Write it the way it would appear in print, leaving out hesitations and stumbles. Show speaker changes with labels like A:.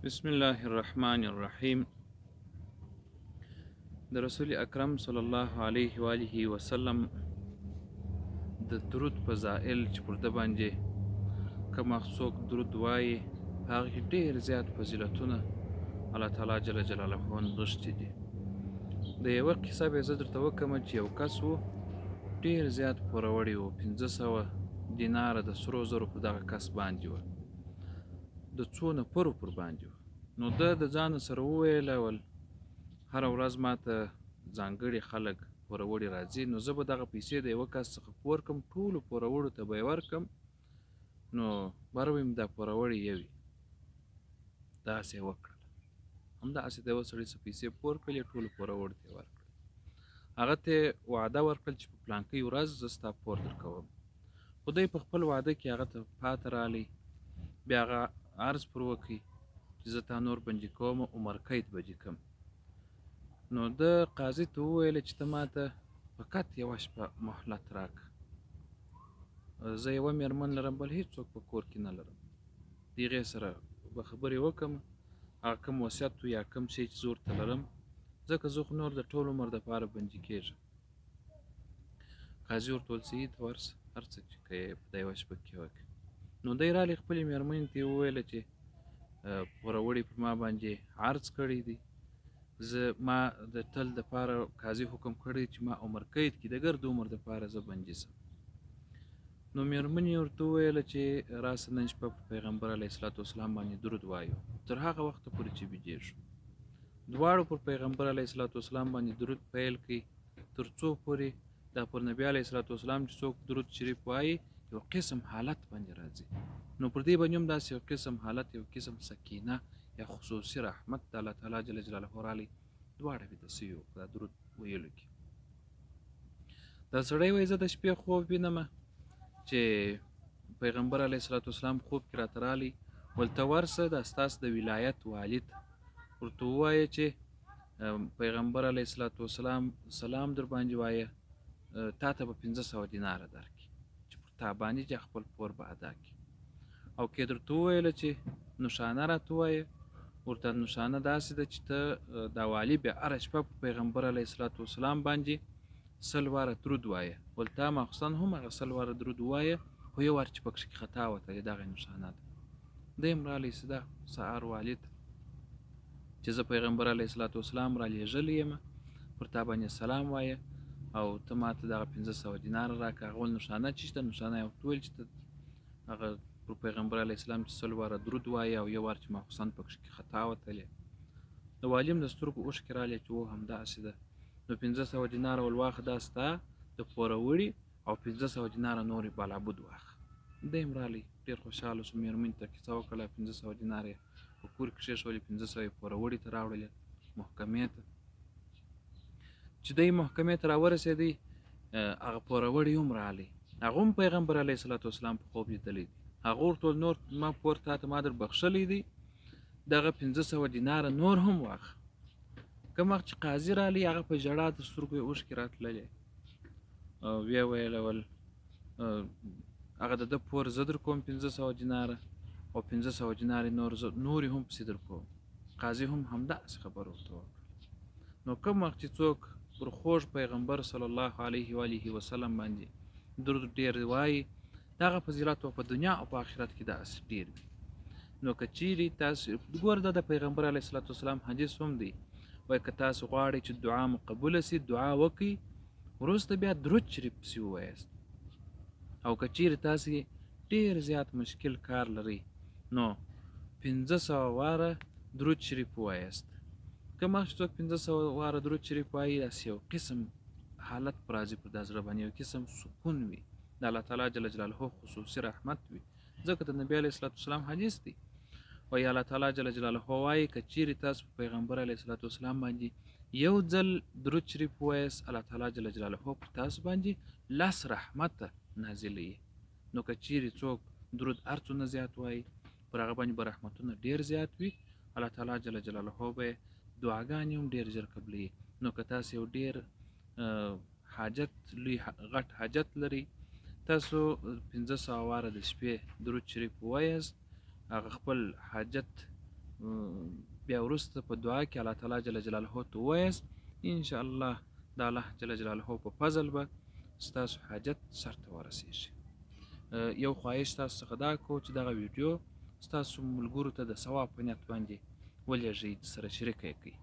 A: بسم الله الرحمن الرحیم. د رسول اکرم صلی الله علیه و آله وسلم د درود فضائل چې پر ده باندې کوم څوک درود وایي هغه کې ډېر زیات فضیلتونه الله تعالی جل جلاله نغښتي دي. د یوه قصه به زه درته وکړم چې یو کس و ډېر زیات پوروړی و، 500 دیناره د سرو زرو په دغه کس باندې وه، د څو نفرو پر باندې وه. نو ده د ځان سره وویله ول هره ورځ ماته ځانګړي خلک پوروړي راځي، نو زه به دغه پیسې د یوه کس څخه پور کړم، ټولو پوروړو ته به یې ورکړم، نو بر ویم دا پوروړی یوي. داسې یې وکړل، همداسې د یوه سړي څخه پیسې پور کړلې، ټولو پوروړو ته یې ورکړل. هغه ته یې وعده ورکړل چې په پلانکۍ ورځ زه ستا پور درکوم. خو دی په خپل وعده کې هغه ته پاته رالی، بیا هغه عرض پر وکړي چې زه تا نور بندي کوم، عمر قید به دې کړم. نو ده قاضي ته وویله چې ته ماته فقط یوه شپه مهلت راکړه، زه یوه مېرمن لرم، بل هېڅوک په کور کې نه لرم، د هغې سره به خبرې وکړم، هغه کوم وصیت یا کوم شی چې زه ورته لرم، ځکه زه خو نور د ټول عمر دپاره بندي کېږم. قاضي ورته وویل صحیح ته ورسه، هر څه چې که یې په دا یوه شپه کې وکړې. نو دی رالی خپلې مېرمنې ته یې وویله چې پوروړي پر ما باندې عرض کړی دی، ما د تل دپاره قاضي حکم کړی چې ما عمر قید کړي، د ګرد عمر دپاره زه بندي شم. نو مېرمنې ورته وویله چې راسه نن شپه په پیغمبر علیه الصلاة والسلام باندې درود وایو، تر هغه وخته پورې چې بیدېږو. دواړو پر پیغمبر علیه الصلاة والسلام باندې درود پیل کړي، تر څو پورې دا پر نبي علیه الصلاة والسلام چې څوک درود شریف وایي یو قسم حالت باندې راځي، نو پر دې باندې هم داسې یو قسم حالت، یو قسم سکینه یا خصوصي رحمت د الله تعالی جل جلاله رالی، دواړه ویده سوي وو په دا درود ویلو کې. دا سړی وایي زه د شپې خوب وینمه چې پیغمبر علیه الصلاة والسلام خوب کې راته رالی، ولته ورسه دا ستاسو د ولایت والد ورته ووایه چې پیغمبر علیه الصلاة والسلام سلام در باندې وایه، تا ته به 500 دیناره درکړي چې پر تا باندې چې خپل پور به ادا کړي. او که درته وویله چې نښانه راته ووایه، ورته نښانه داسې ده چې ته دا والي بیا هره شپه په پیغمبر علیه الصلاة والسلام باندې 100 واره درود وایه، ولته مخصوصا هم هغه 100 واره درود وایه، خو یو وار چې پکښې خطا وتلې دغه نښانه ده. دی هم رالی سده سهار والي ته چې زه پیغمبر علیه الصلاة والسلام را لېږلی یم، پر تا باندې سلام وایه او ته ماته دغه 500 دیناره راکړه. هغه ویل نښانه چې شته، نښانه یې ورته وویل چې ته هغه پر پیغمبر علیه السلام چې 100 واره درود وایه او یو وار چې مخصوصا پکښې خطا وتلې. د والي هم د سترګو اوښکې رالی چې و همداسې ده، نو 500 دیناره ول واخه دا ستا د پوروړي او 500 دیناره نورې بلابود واخه. دی هم رالی ډېر خوشحاله شو، مېرمنې ته کیسه وکړله، 500 دیناره یې په کور کې کښېښولې، 500 یې پوروړي ته راوړلې محکمې ته. چې دی محکمې ته راورسېدی، هغه پوروړی هم رالی، هغه هم پیغمبر علیه الصلاة والسلام په خوب لیدلی دی. هغه ورته وویل نور ما پور تا ته ما در بخښلی دی، دغه 500 دیناره نور هم واخه. کوم وخت چې قاضي رالی، هغه په ژړا د سترګو یې اوښکې راتللې، او ویې ویله ول هغه د ده پور زه در کوم 500 دیناره او 500 دیناره نورې هم پسې در کوم. قاضي هم همداسې خبره ورته وکړه. نو کوم وخت چې څوک پر خوږ پیغمبر صلی الله علیه و آله وسلم باندې درود ډېر وایي، دغه فضیلت په دنیا او په آخرت کې داسې ډېر وي. نو که چیرې تاسو ګوره دا د پیغمبر علیه الصلاة والسلام حدیث هم دی، وایي که تاسو غواړئ چې دعا مو قبوله سي، دعا وکړئ، وروسته بیا درود شریف پسې ووایاست. او که چیرې تاسې ډېر زیات مشکل کار لرئ، نو 500 واره درود شریف ووایاست. که مخکې څوک 500 واره درود شریف وایي، داسې یو قسم حالت پر راځي پر دا زړه باندې، یو قسم سکون وي، د الله تعالی جل جلاله خصوصي رحمت وي. ځکه د نبي علیه الصلاة والسلام حدیث دی، وایي الله تعالی جل جلاله وایي که چیرې تاسو په پیغمبر علیه الصلاة والسلام باندې یو ځل درود شریف ووایاست، الله تعالی جل جلاله پر تاسو باندې 10 رحمته نازلوي. نو که چیرې څوک درود هر څونه زیات وایي، پر هغه باندې به رحمتونه ډېر زیات وي، الله تعالی جل جلاله به دعاګانې هم ډېر ژر قبلوي. نو که تاسو یو ډېر حاجت لوی غټ حاجت لري، تاسو 500 واره د شپې درود شریف ووایاست، هغه خپل حاجت بیا وروسته په دعا کې الله تعالی جل جلاله ته ووایاست، انشاءالله د الله جل جلاله په فضل به ستاسو حاجت سرته ورسیږي. یو خواهش تاسو څخه دا کوو چې دغه ویډیو ستاسو ملګرو ته د ثواب په نیت باندې ولېږئ، سره شریکه یې کړئ.